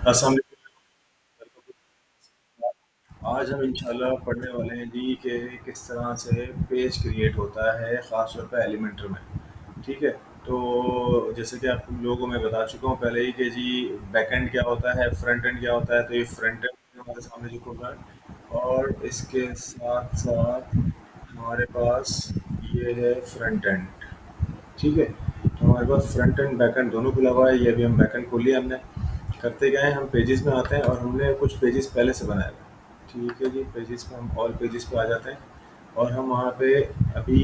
अस्सलाम वालेकुम। आज हम इंशाल्लाह पढ़ने वाले हैं जी कि किस तरह से पेज क्रिएट होता है ख़ास तौर पे एलिमेंटर में। ठीक है, तो जैसे कि आप लोगों को मैं बता चुका हूँ पहले ही कि जी बैक एंड क्या होता है, फ्रंट एंड क्या होता है। तो ये फ्रंट एंड हमारे सामने जो होगा और इसके साथ साथ हमारे पास ये है फ्रंट एंड। ठीक है, तो हमारे पास फ्रंट एंड बैक एंड दोनों खुला हुआ है। ये अभी हम बैक एंड खोल लिया हमने। करते गए हम पेजेस में आते हैं और हमने कुछ पेजेस पहले से बनाए हुए हैं। ठीक है जी, पेजेस पे हम ऑल पेजेस पे आ जाते हैं और हम वहाँ पे अभी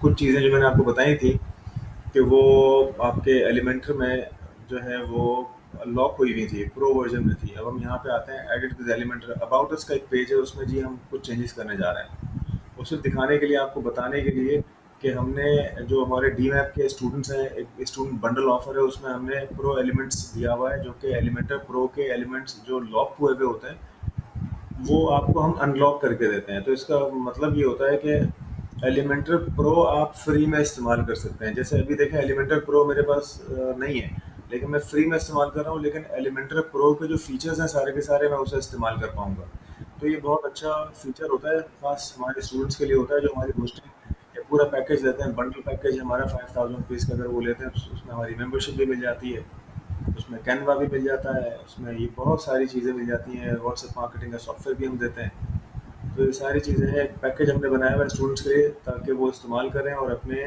कुछ चीज़ें जो मैंने आपको बताई थी कि वो आपके एलिमेंटर में जो है वो लॉक हुई हुई थी, प्रो वर्जन में थी। अब हम यहाँ पे आते हैं edit with Elementor. About us का एक पेज है, उसमें जी हम कुछ चेंजेस करने जा रहे हैं। उसे दिखाने के लिए, आपको बताने के लिए कि हमने जो हमारे डी मैप के स्टूडेंट्स हैं, एक स्टूडेंट बंडल ऑफर है, उसमें हमने प्रो एलिमेंट्स दिया हुआ है जो कि एलिमेंटर प्रो के एलिमेंट्स जो लॉक हुए हुए होते हैं वो आपको हम अनलॉक करके देते हैं। तो इसका मतलब ये होता है कि एलिमेंटर प्रो आप फ्री में इस्तेमाल कर सकते हैं। जैसे अभी देखें, एलिमेंटर प्रो मेरे पास नहीं है, लेकिन मैं फ्री में इस्तेमाल कर रहा हूँ। लेकिन एलिमेंटर प्रो के जो फीचर्स हैं सारे के सारे मैं उसे इस्तेमाल कर पाऊँगा। तो ये बहुत अच्छा फीचर होता है, खास हमारे स्टूडेंट्स के लिए होता है जो हमारी होस्टिंग या पूरा पैकेज लेते हैं। बंडल पैकेज हमारा 5000 रुपीज़ का अगर वो लेते हैं तो उसमें हमारी मेंबरशिप भी मिल जाती है, उसमें कैनवा भी मिल जाता है, उसमें ये बहुत सारी चीज़ें मिल जाती हैं। व्हाट्सएप मार्केटिंग का सॉफ्टवेयर भी हम देते हैं। तो ये सारी चीज़ें हैं, एक पैकेज हमने बनाया हुआ है स्टूडेंट्स के लिए ताकि वो इस्तेमाल करें और अपने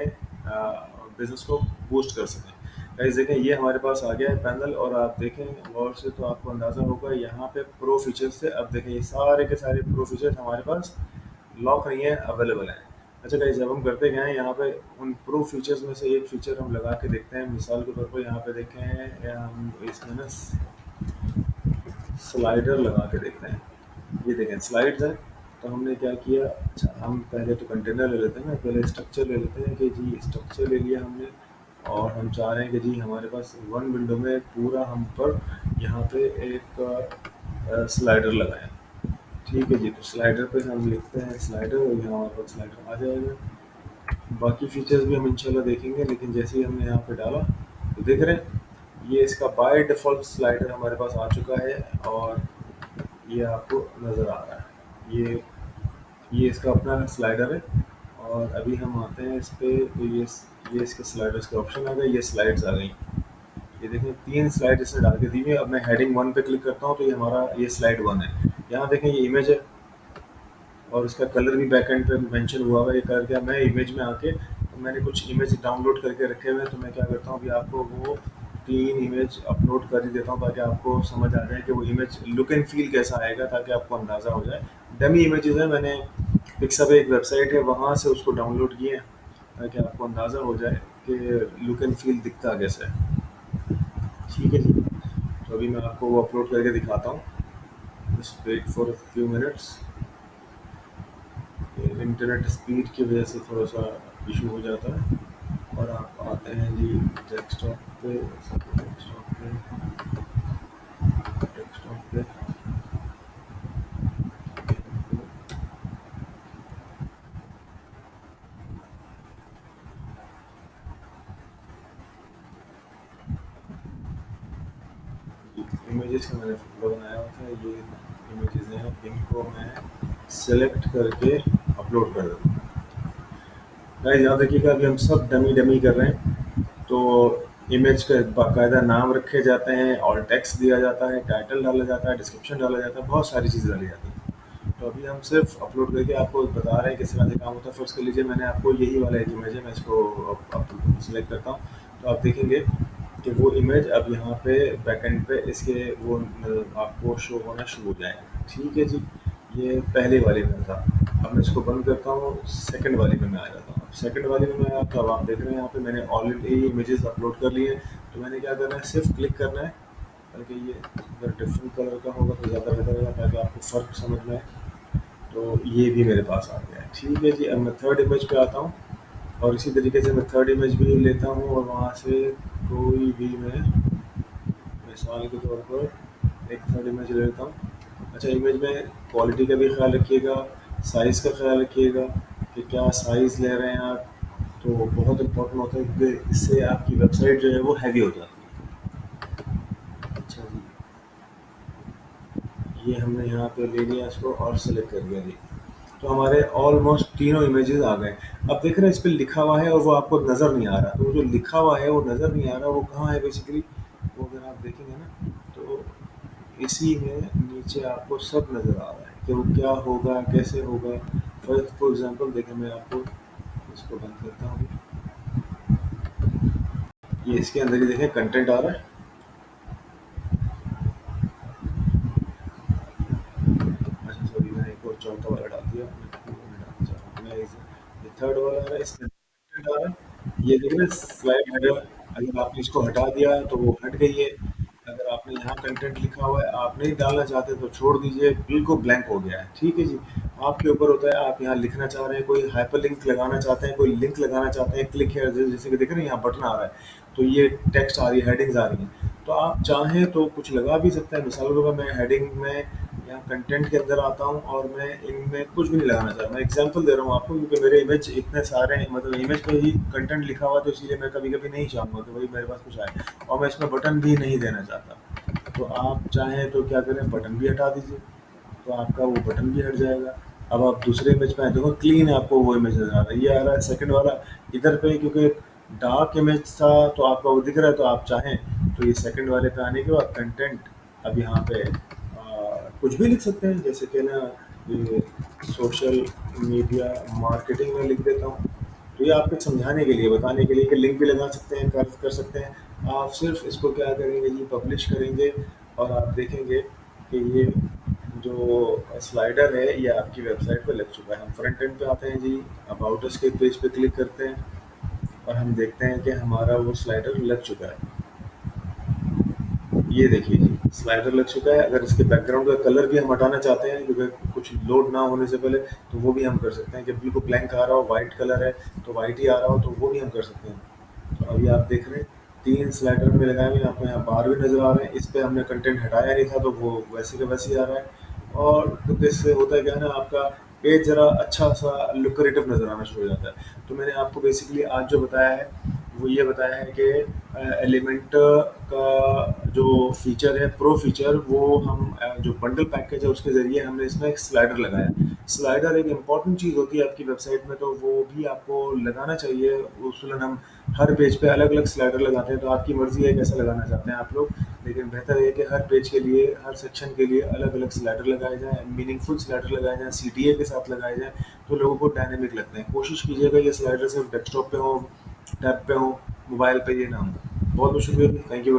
बिज़नेस को बूस्ट कर सकें। गाइस देखें, ये हमारे पास आ गया है पैनल और आप देखें गौर से तो आपको अंदाज़ा होगा यहाँ पे प्रो फीचर्स थे। अब देखें ये सारे के सारे प्रो फीचर्स हमारे पास लॉक नहीं है, अवेलेबल हैं। अच्छा गाइस, जब हम करते गए हैं यहाँ पे उन प्रो फीचर्स में से एक फीचर हम लगा के देखते हैं। मिसाल के तौर पर यहाँ पे देखें, हम इसमें ना स्लाइडर लगा के देखते हैं। ये देखें स्लाइड्स है। तो हमने क्या किया, अच्छा हम पहले तो कंटेनर ले लेते हैं ना, पहले स्ट्रक्चर ले लेते हैं कि जी स्ट्रक्चर ले लिया हमने। और हम चाह रहे हैं कि जी हमारे पास वन विंडो में पूरा हम पर यहाँ पे एक स्लाइडर लगाएं। ठीक है जी, तो स्लाइडर पे हम लिखते हैं स्लाइडर और यहाँ हमारे पास स्लाइडर आ जाएगा। बाकी फीचर्स भी हम इंशाल्लाह देखेंगे, लेकिन जैसे ही हमने यहाँ पे डाला तो देख रहे हैं ये इसका बाय डिफ़ॉल्ट स्लाइडर हमारे पास आ चुका है और ये आपको नज़र आ रहा है। ये इसका अपना स्लाइडर है। और अभी हम आते हैं इस पे, तो ये इसके स्लाइडर्स के ऑप्शन आ गए, ये स्लाइड्स आ गई। ये देखें 3 स्लाइड इसने डाल के दी हुई है। अब मैं हेडिंग 1 पे क्लिक करता हूँ तो ये हमारा ये स्लाइड 1 है। यहाँ देखें ये इमेज है और इसका कलर भी बैक एंड पे मेंशन हुआ हुआ है। ये कर क्या, मैं इमेज में आके तो मैंने कुछ इमेज डाउनलोड करके रखे हुए हैं। तो मैं क्या करता हूँ, अभी आपको वो 3 इमेज अपलोड कर ही देता हूँ ताकि आपको समझ आ जाए कि वो इमेज लुक एंड फील कैसा आएगा, ताकि आपको अंदाज़ा हो जाए। डमी इमेजेस है, मैंने पिक्साबे एक वेबसाइट है वहाँ से उसको डाउनलोड किए हैं ताकि आपको अंदाज़ा हो जाए कि लुक एंड फील दिखता कैसा है। ठीक है जी, तो अभी मैं आपको वो अपलोड करके दिखाता हूँ। Just wait for a few minutes. Internet speed की वजह से थोड़ा सा इशू हो जाता है। और आप आते हैं जी डेस्कटॉप पे, डेस्कटॉप पे इमेजेस का मैंने फोटो बनाया हुआ था। ये इमेजेस हैं, इनको मैं सेलेक्ट करके अपलोड कर देता हूँ। गाइस याद रखिएगा, अभी हम सब डमी डमी कर रहे हैं। तो इमेज का बाकायदा नाम रखे जाते हैं और टेक्स्ट दिया जाता है, टाइटल डाला जाता है, डिस्क्रिप्शन डाला जाता है, बहुत सारी चीज़ें डाली जाती हैं। तो अभी हम सिर्फ अपलोड करके आपको बता रहे हैं किस तरह से काम होता है। फ़र्ज़ कर लीजिए मैंने आपको यही वाला एक इमेज है, मैं इसको सेलेक्ट करता हूँ। तो आप देखेंगे कि वो इमेज अब यहाँ पे बैक एंड पे इसके वो आपको शो होना शुरू हो जाएगा। ठीक है जी, ये पहले वाले में था। अब मैं इसको बंद करता हूँ, सेकंड वाले में मैं आ जाता हूँ। सेकंड वाले में मैं आता हूँ, आप देख रहे हैं यहाँ पे मैंने ऑलरेडी इमेजेस अपलोड कर लिए हैं। तो मैंने क्या करना है, सिर्फ क्लिक करना है ताकि ये अगर डिफरेंट कलर का होगा तो ज़्यादा बेहतर होगा ताकि आपको फ़र्क समझ में आए। तो ये भी मेरे पास आ गया है। ठीक है जी, अब मैं थर्ड इमेज पे आता हूँ और इसी तरीके से मैं थर्ड इमेज भी लेता हूँ और वहाँ से कोई भी मैं मिसाल के तौर पर एक थर्ड इमेज ले लेता हूँ। अच्छा, इमेज में क्वालिटी का भी ख्याल रखिएगा, साइज़ का ख्याल रखिएगा कि क्या साइज़ ले रहे हैं आप। तो बहुत इम्पोर्टेंट होता है क्योंकि इससे आपकी वेबसाइट जो है वो हैवी हो जाती है। अच्छा जी, ये हमने यहाँ पे ले लिया इसको और सेलेक्ट कर दिया जी। तो हमारे ऑलमोस्ट तीनों इमेजेस आ गए। अब देख रहे हैं इस पे लिखा हुआ है और वो आपको नज़र नहीं आ रहा, तो वो जो लिखा हुआ है वो नज़र नहीं आ रहा, वो कहाँ है बेसिकली, वो अगर आप देखेंगे ना तो इसी में नीचे आपको सब नज़र आ रहा है कि वो क्या होगा, कैसे होगा। फॉर एग्जांपल देखिए, मैं आपको इसको बंद करता हूँ। ये इसके अंदर ही देखें कंटेंट आ रहा है। अच्छा सॉरी, मैंने एक और चौथा वाला डाल दिया, मैं डालना चाह रहा हूँ मैं ये थर्ड वाला आ रहा है, इसमें कंटेंट आ रहा है। ये देख रहे हैं स्लाइड हेडर, अगर आपने इसको हटा दिया तो वो हट गई है। अगर आपने यहाँ कंटेंट लिखा हुआ है, आप नहीं डालना चाहते तो छोड़ दीजिए, बिल्कुल ब्लैंक हो गया है। ठीक है जी, आपके ऊपर होता है, आप यहाँ लिखना चाह रहे हैं, कोई हाइपरलिंक लगाना चाहते हैं, कोई लिंक लगाना चाहते हैं, क्लिक है जैसे कि देख रहे हैं यहाँ बटन आ रहा है, तो ये टेक्स्ट आ रही है, हेडिंग्स आ रही हैं। तो आप चाहें तो कुछ लगा भी सकते हैं। मिसाल के तौर पर मैं हेडिंग में यहाँ कंटेंट के अंदर आता हूँ और मैं इनमें कुछ भी नहीं लगाना चाहता। मैं एग्जांपल दे रहा हूँ आपको, क्योंकि मेरे इमेज इतने सारे हैं, मतलब इमेज पे ही कंटेंट लिखा हुआ है, तो इसीलिए मैं कभी कभी नहीं चाहूँगा कि भाई मेरे पास कुछ आए, और मैं इसमें बटन भी नहीं देना चाहता। तो आप चाहें तो क्या करें, बटन भी हटा दीजिए, तो आपका वो बटन भी हट जाएगा। अब आप दूसरे इमेज पे आए, देखो क्लीन है, आपको वो इमेज नज़र आ रहा है। ये आ रहा है सेकंड वाला इधर पे, क्योंकि डार्क इमेज था तो आपका वो दिख रहा है, तो आप चाहें तो ये सेकंड वाले पे आने के बाद कंटेंट अब यहाँ पे कुछ भी लिख सकते हैं, जैसे कि ना ये सोशल मीडिया मार्केटिंग में लिख देता हूँ। तो ये आपको समझाने के लिए, बताने के लिए कि लिंक भी लगा सकते हैं, कर सकते हैं। आप सिर्फ इसको क्या करेंगे जी, पब्लिश करेंगे और आप देखेंगे कि ये जो स्लाइडर है ये आपकी वेबसाइट पे लग चुका है। हम फ्रंट एंड पे आते हैं जी, अबाउट अस के पेज पे क्लिक करते हैं और हम देखते हैं कि हमारा वो स्लाइडर लग चुका है। ये देखिए जी, स्लाइडर लग चुका है। अगर इसके बैकग्राउंड का कलर भी हम हटाना चाहते हैं, क्योंकि कुछ लोड ना होने से पहले, तो वो भी हम कर सकते हैं। कि बिल्कुल ब्लैंक आ रहा हो, वाइट कलर है तो वाइट ही आ रहा हो, तो वो भी हम कर सकते हैं। तो अभी आप देख रहे हैं 3 स्लाइडर में लगाए हुए हैं, आपको यहाँ बार भी नज़र आ रहे हैं। इस पे हमने कंटेंट हटाया नहीं था, तो वो वैसे का वैसे ही आ रहा है। और तो इससे होता है क्या है ना, आपका पेज ज़रा अच्छा-सा लुक्रेटिव नज़र आना शुरू हो जाता है। तो मैंने आपको बेसिकली आज जो बताया है, वो ये बताया है कि एलिमेंट का जो फीचर है, प्रो फीचर, वो हम जो बंडल पैकेज है उसके ज़रिए हमने इसमें एक स्लाइडर लगाया। स्लाइडर एक इम्पॉर्टेंट चीज़ होती है आपकी वेबसाइट में, तो वो भी आपको लगाना चाहिए। उसूलन हम हर पेज पे अलग-अलग स्लाइडर लगाते हैं, तो आपकी मर्ज़ी है कैसा लगाना चाहते हैं आप लोग। लेकिन बेहतर है कि हर पेज के लिए, हर सेक्शन के लिए अलग-अलग स्लाइडर लगाए जाएँ, मीनिंगफुल स्लाइडर लगाए जाएँ, सीटीए के साथ लगाए जाएँ, तो लोगों को डायनामिक लगते हैं। कोशिश कीजिएगा ये स्लाइडर सिर्फ डेस्कटॉप पे हो, टैब पे हो, मोबाइल पे ये ना हो। बहुत-बहुत शुक्रिया, थैंक यू।